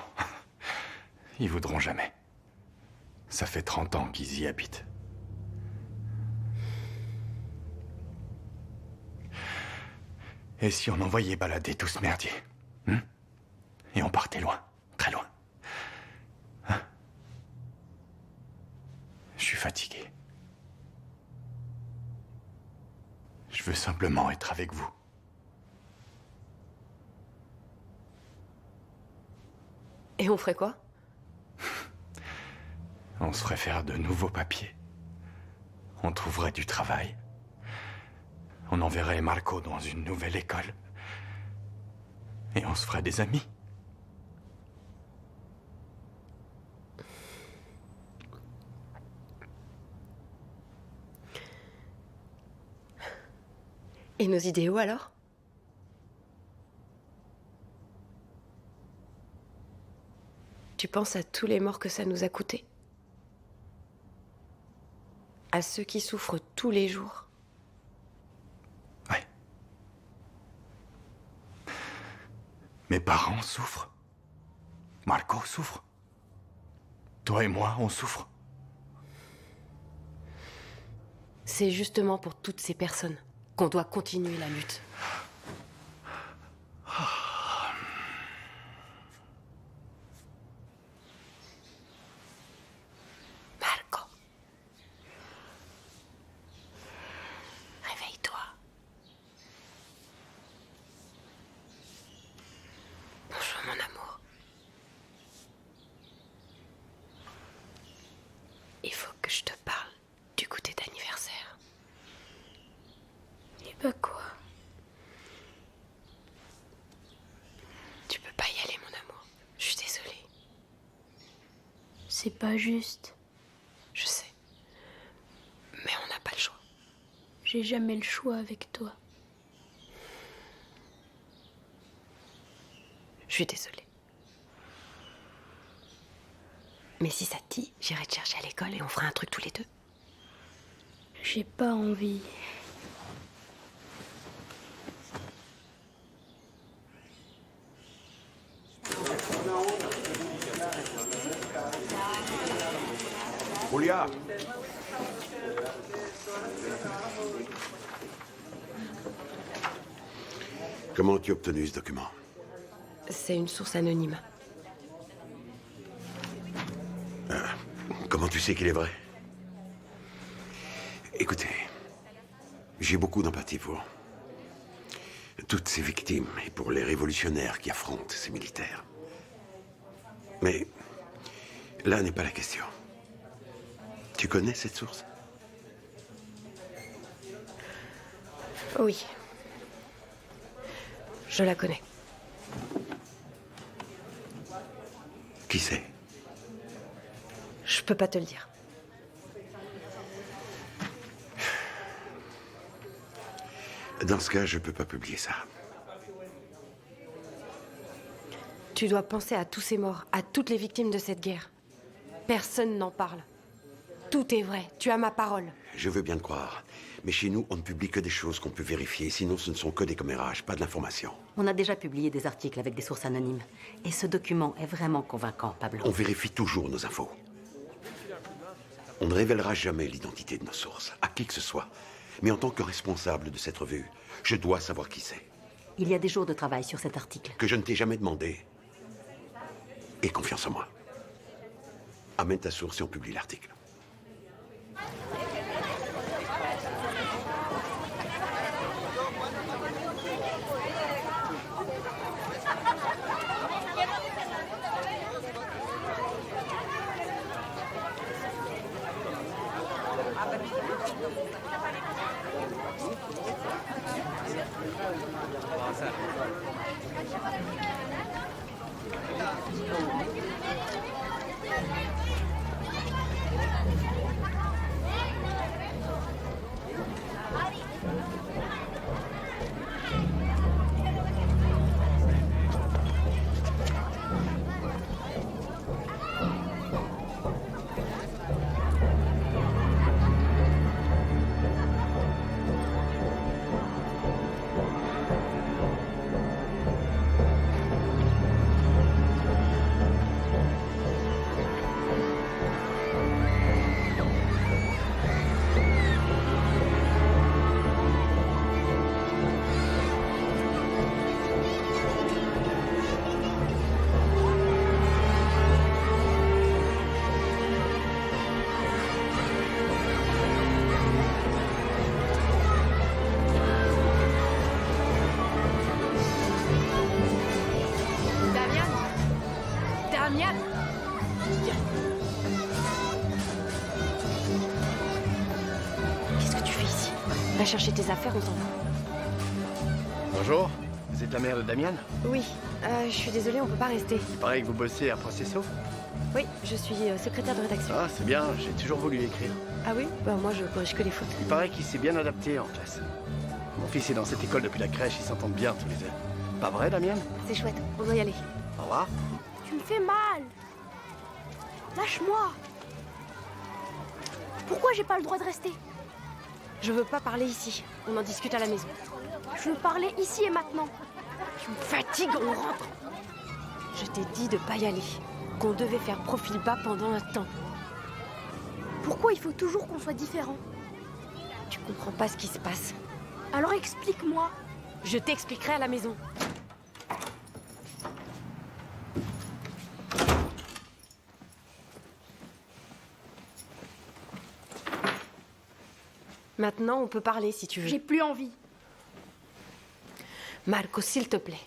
ils voudront jamais. Ça fait 30 ans qu'ils y habitent. Et si on envoyait balader tout ce merdier, et on partait loin, très loin. Hein? Je suis fatigué. Je veux simplement être avec vous. Et on ferait quoi? On se ferait faire de nouveaux papiers. On trouverait du travail. On enverrait Marco dans une nouvelle école. Et on se ferait des amis. Et nos idéaux alors? Tu penses à tous les morts que ça nous a coûté? À ceux qui souffrent tous les jours? Ouais. Mes parents souffrent. Marco souffre. Toi et moi, on souffre. C'est justement pour toutes ces personnes qu'on doit continuer la lutte. Marco. Réveille-toi. Bonjour mon amour. Il faut que je te parle du goûter d'anniversaire. Et bah quoi? Tu peux pas y aller, mon amour. Je suis désolée. C'est pas juste. Je sais. Mais on n'a pas le choix. J'ai jamais le choix avec toi. Je suis désolée. Mais si ça te dit, j'irai te chercher à l'école et on fera un truc tous les deux. J'ai pas envie. Julia! Comment as-tu obtenu ce document? C'est une source anonyme. Comment tu sais qu'il est vrai? Écoutez, j'ai beaucoup d'empathie pour toutes ces victimes et pour les révolutionnaires qui affrontent ces militaires. Mais là n'est pas la question. Tu connais cette source? Oui. Je la connais. Qui c'est? Je peux pas te le dire. Dans ce cas, je peux pas publier ça. Tu dois penser à tous ces morts, à toutes les victimes de cette guerre. Personne n'en parle. Tout est vrai, tu as ma parole. Je veux bien te croire. Mais chez nous, on ne publie que des choses qu'on peut vérifier. Sinon, ce ne sont que des commérages, pas de l'information. On a déjà publié des articles avec des sources anonymes. Et ce document est vraiment convaincant, Pablo. On vérifie toujours nos infos. On ne révélera jamais l'identité de nos sources, à qui que ce soit. Mais en tant que responsable de cette revue, je dois savoir qui c'est. Il y a des jours de travail sur cet article. Que je ne t'ai jamais demandé. Et confiance en moi. Amène ta source et on publie l'article. Va chercher tes affaires, on s'en fout. Bonjour, vous êtes la mère de Damian? Oui, je suis désolée, on peut pas rester. Il paraît que vous bossez à Processo. Oui, je suis secrétaire de rédaction. Ah, c'est bien, j'ai toujours voulu écrire. Ah oui? Bah moi je corrige que les fautes. Il paraît qu'il s'est bien adapté en classe. Mon fils est dans cette école depuis la crèche, ils s'entendent bien tous les deux. Pas vrai, Damian? C'est chouette, on doit y aller. Au revoir. Tu me fais mal. Lâche-moi. Pourquoi j'ai pas le droit de rester? Je veux pas parler ici, on en discute à la maison. Je veux parler ici et maintenant. Tu me fatigues, on rentre. Je t'ai dit de pas y aller, qu'on devait faire profil bas pendant un temps. Pourquoi il faut toujours qu'on soit différent? Tu comprends pas ce qui se passe. Alors explique-moi. Je t'expliquerai à la maison. Maintenant, on peut parler si tu veux. J'ai plus envie. Marco, s'il te plaît.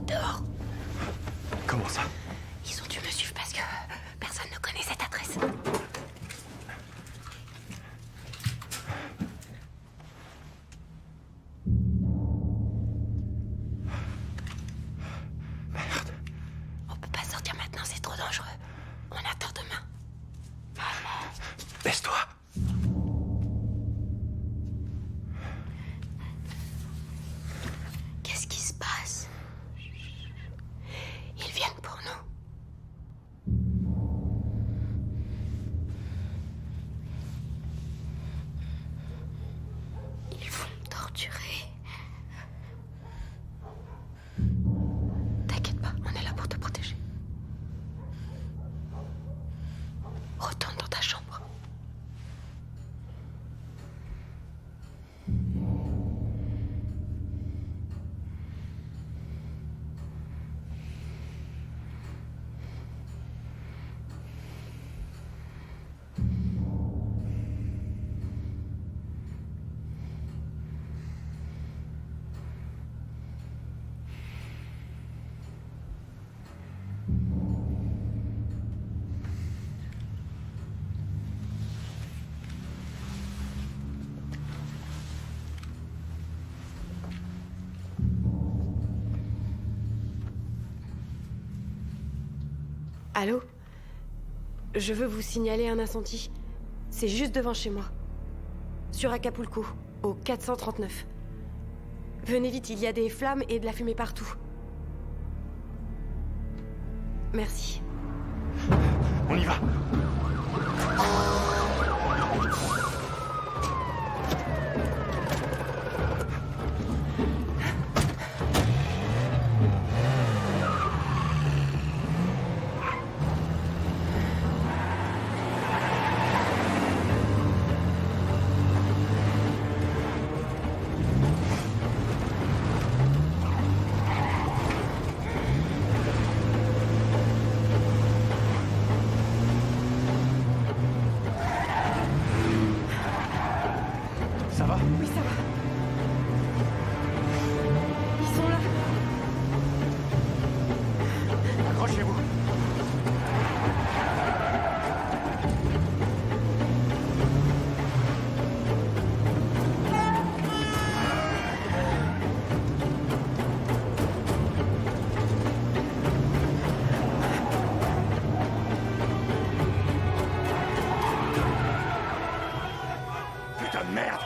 Dehors. Comment ça? Ils ont dû me suivre parce que personne ne connaît cette adresse. Merde. On peut pas sortir maintenant, c'est trop dangereux. On attend demain. Maman. Baisse-toi. Qu'est-ce qui se passe? Ils viennent pour nous. Ils vont me torturer. T'inquiète pas, on est là pour te protéger. Retourne dans ta chambre. Allô? Je veux vous signaler un incendie. C'est juste devant chez moi. Sur Acapulco, au 439. Venez vite, il y a des flammes et de la fumée partout. Merci. On y va. Merde!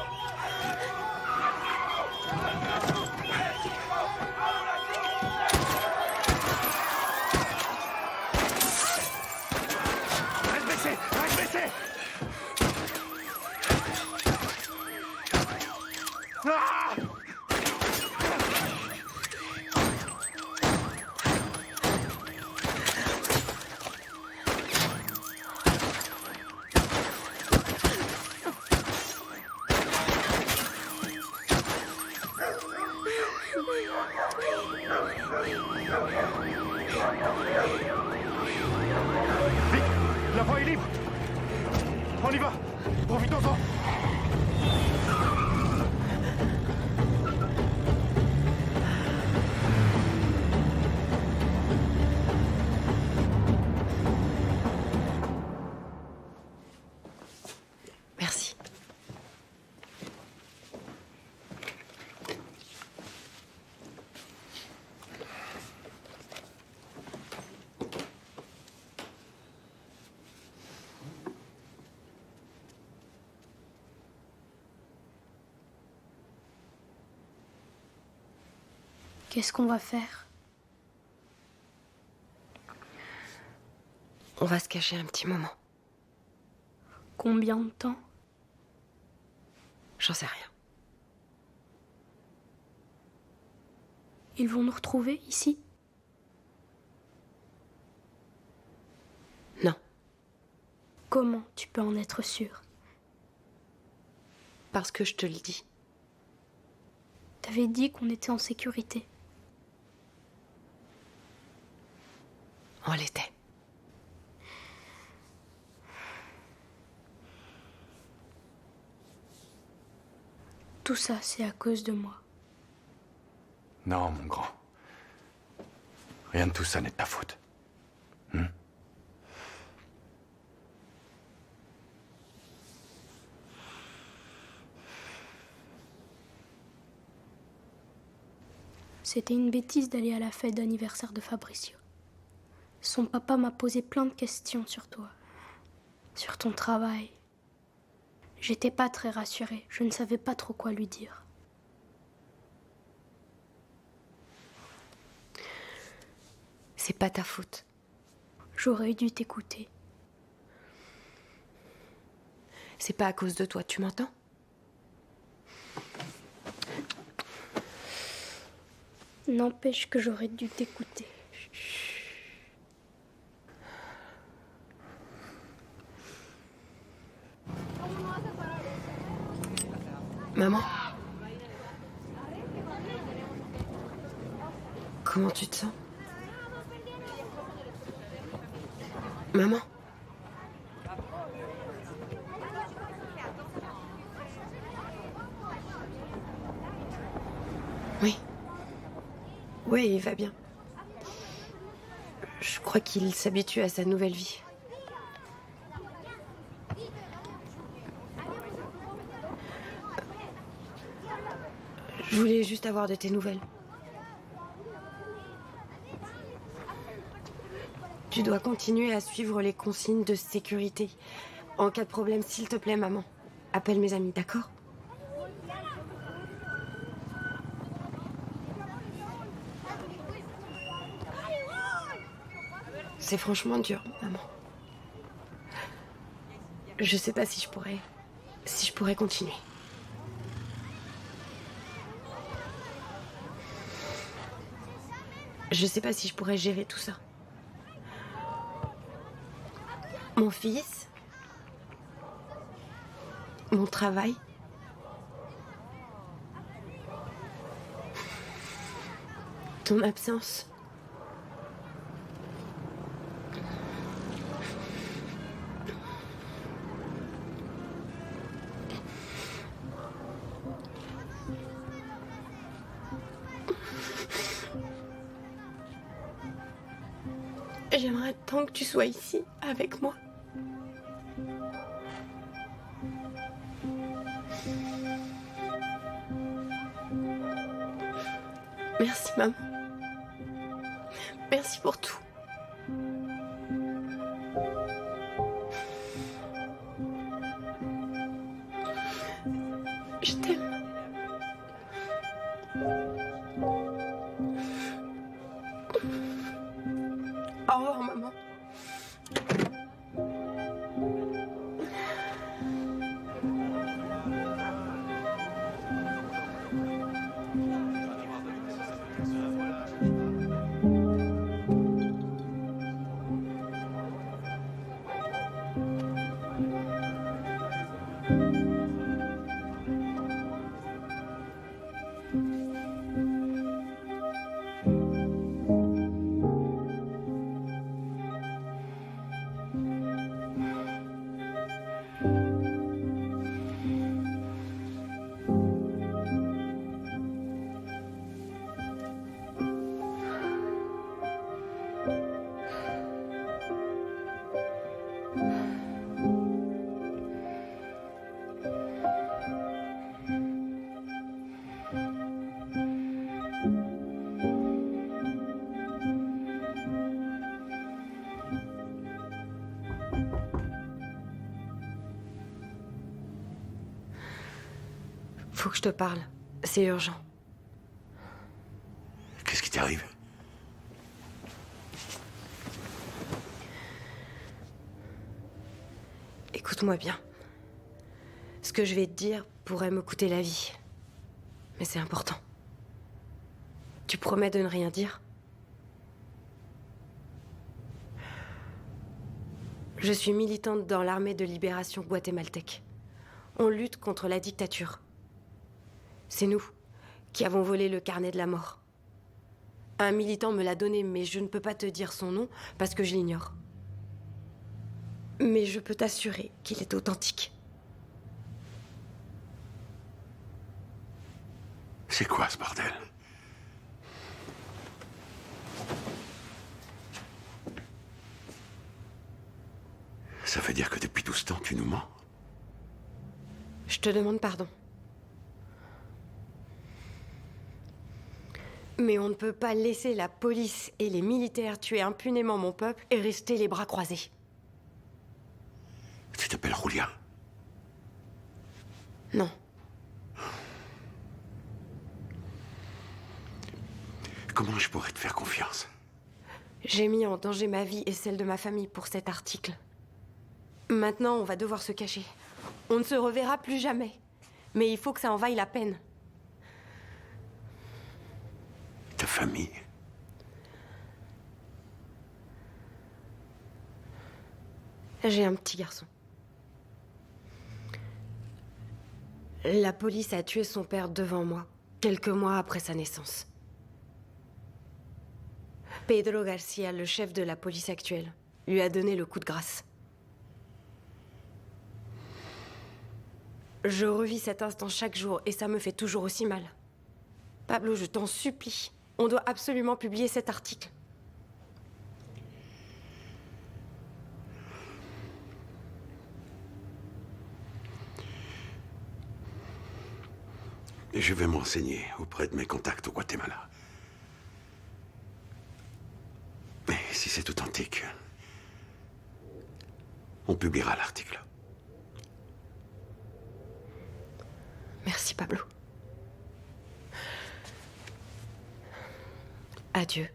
Reste baissé! Reste baissé! Ah! Vite! La voie est libre! On y va! Profitons-en! Merci. Qu'est-ce qu'on va faire? On va se cacher un petit moment. Combien de temps? J'en sais rien. Ils vont nous retrouver ici? Non. Comment tu peux en être sûr? Parce que je te le dis. T'avais dit qu'on était en sécurité. On l'était. Tout ça, c'est à cause de moi. Non, mon grand. Rien de tout ça n'est de ta faute. C'était une bêtise d'aller à la fête d'anniversaire de Fabricio. Son papa m'a posé plein de questions sur toi, sur ton travail. J'étais pas très rassurée, je ne savais pas trop quoi lui dire. C'est pas ta faute. J'aurais dû t'écouter. C'est pas à cause de toi, tu m'entends? N'empêche que j'aurais dû t'écouter. Maman? Comment tu te sens? Maman? Oui. Oui, il va bien. Je crois qu'il s'habitue à sa nouvelle vie. Je voulais juste avoir de tes nouvelles. Tu dois continuer à suivre les consignes de sécurité. En cas de problème, s'il te plaît, maman, appelle mes amis, d'accord? C'est franchement dur, maman. Je sais pas si je pourrais continuer. Je sais pas si je pourrais gérer tout ça. Mon fils, mon travail, ton absence. J'aimerais tant que tu sois ici, avec moi. Merci, maman. Merci pour tout. Je t'aime. Au revoir, maman. Faut que je te parle. C'est urgent. Qu'est-ce qui t'arrive? Écoute-moi bien. Ce que je vais te dire pourrait me coûter la vie. Mais c'est important. Tu promets de ne rien dire? Je suis militante dans l'armée de libération guatémaltèque. On lutte contre la dictature. C'est nous qui avons volé le carnet de la mort. Un militant me l'a donné, mais je ne peux pas te dire son nom parce que je l'ignore. Mais je peux t'assurer qu'il est authentique. C'est quoi ce bordel? Ça veut dire que depuis tout ce temps, tu nous mens? Je te demande pardon. Mais on ne peut pas laisser la police et les militaires tuer impunément mon peuple et rester les bras croisés. Tu t'appelles Julia? Non. Comment je pourrais te faire confiance? J'ai mis en danger ma vie et celle de ma famille pour cet article. Maintenant, on va devoir se cacher. On ne se reverra plus jamais. Mais il faut que ça en vaille la peine. Ta famille? J'ai un petit garçon. La police a tué son père devant moi, quelques mois après sa naissance. Pedro Garcia, le chef de la police actuelle, lui a donné le coup de grâce. Je revis cet instant chaque jour et ça me fait toujours aussi mal. Pablo, je t'en supplie, on doit absolument publier cet article. Je vais me renseigner auprès de mes contacts au Guatemala. Mais si c'est authentique, on publiera l'article. Merci, Pablo. Adieu.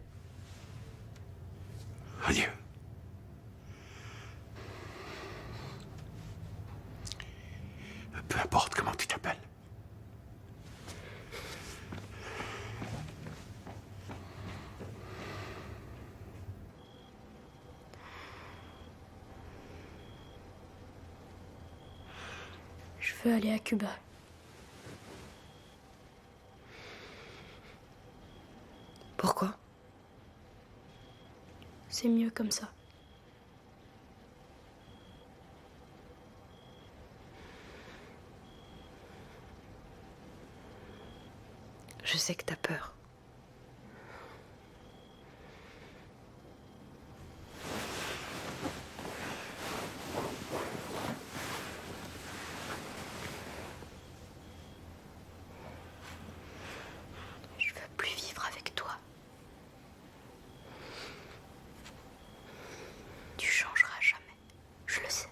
Adieu. Peu importe comment tu t'appelles. Je veux aller à Cuba. Pourquoi? C'est mieux comme ça. Je sais que t'as peur. Je veux plus vivre avec toi. Tu changeras jamais, je le sais.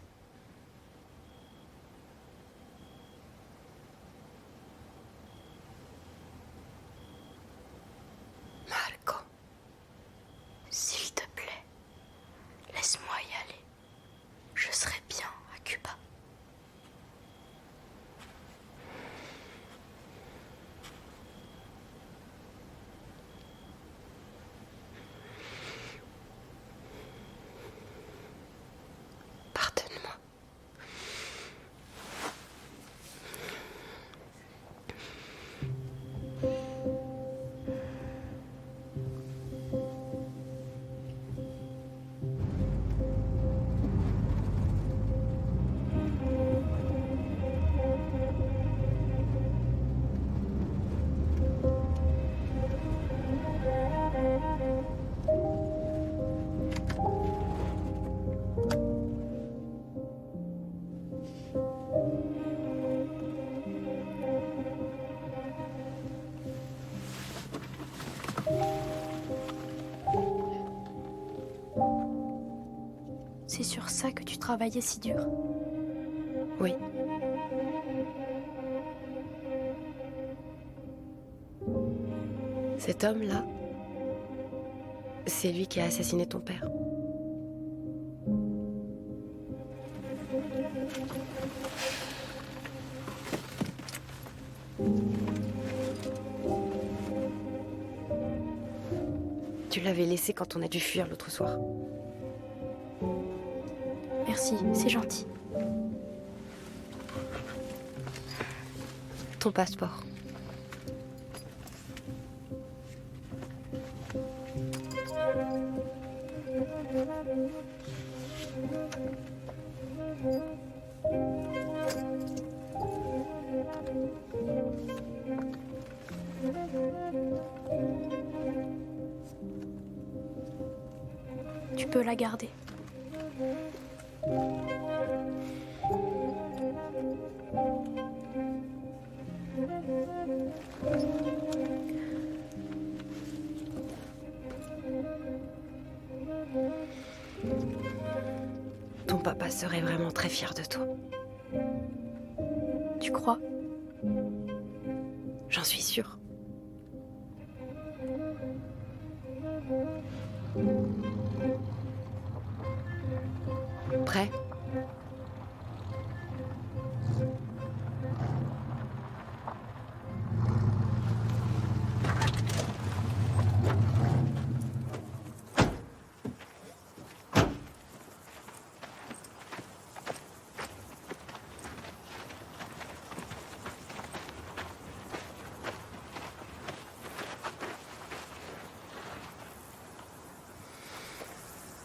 C'est sur ça que tu travaillais si dur. Oui. Cet homme-là, c'est lui qui a assassiné ton père. Tu l'avais laissé quand on a dû fuir l'autre soir. Merci, c'est gentil. Ton passeport. Tu peux la garder. Ton papa serait vraiment très fier de toi. Tu crois? J'en suis sûre. Prêt?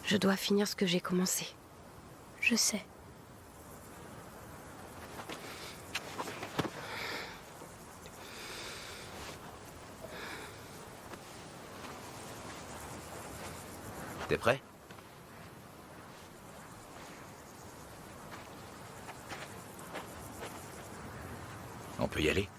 Je dois finir ce que j'ai commencé. Je sais. T'es prêt? On peut y aller?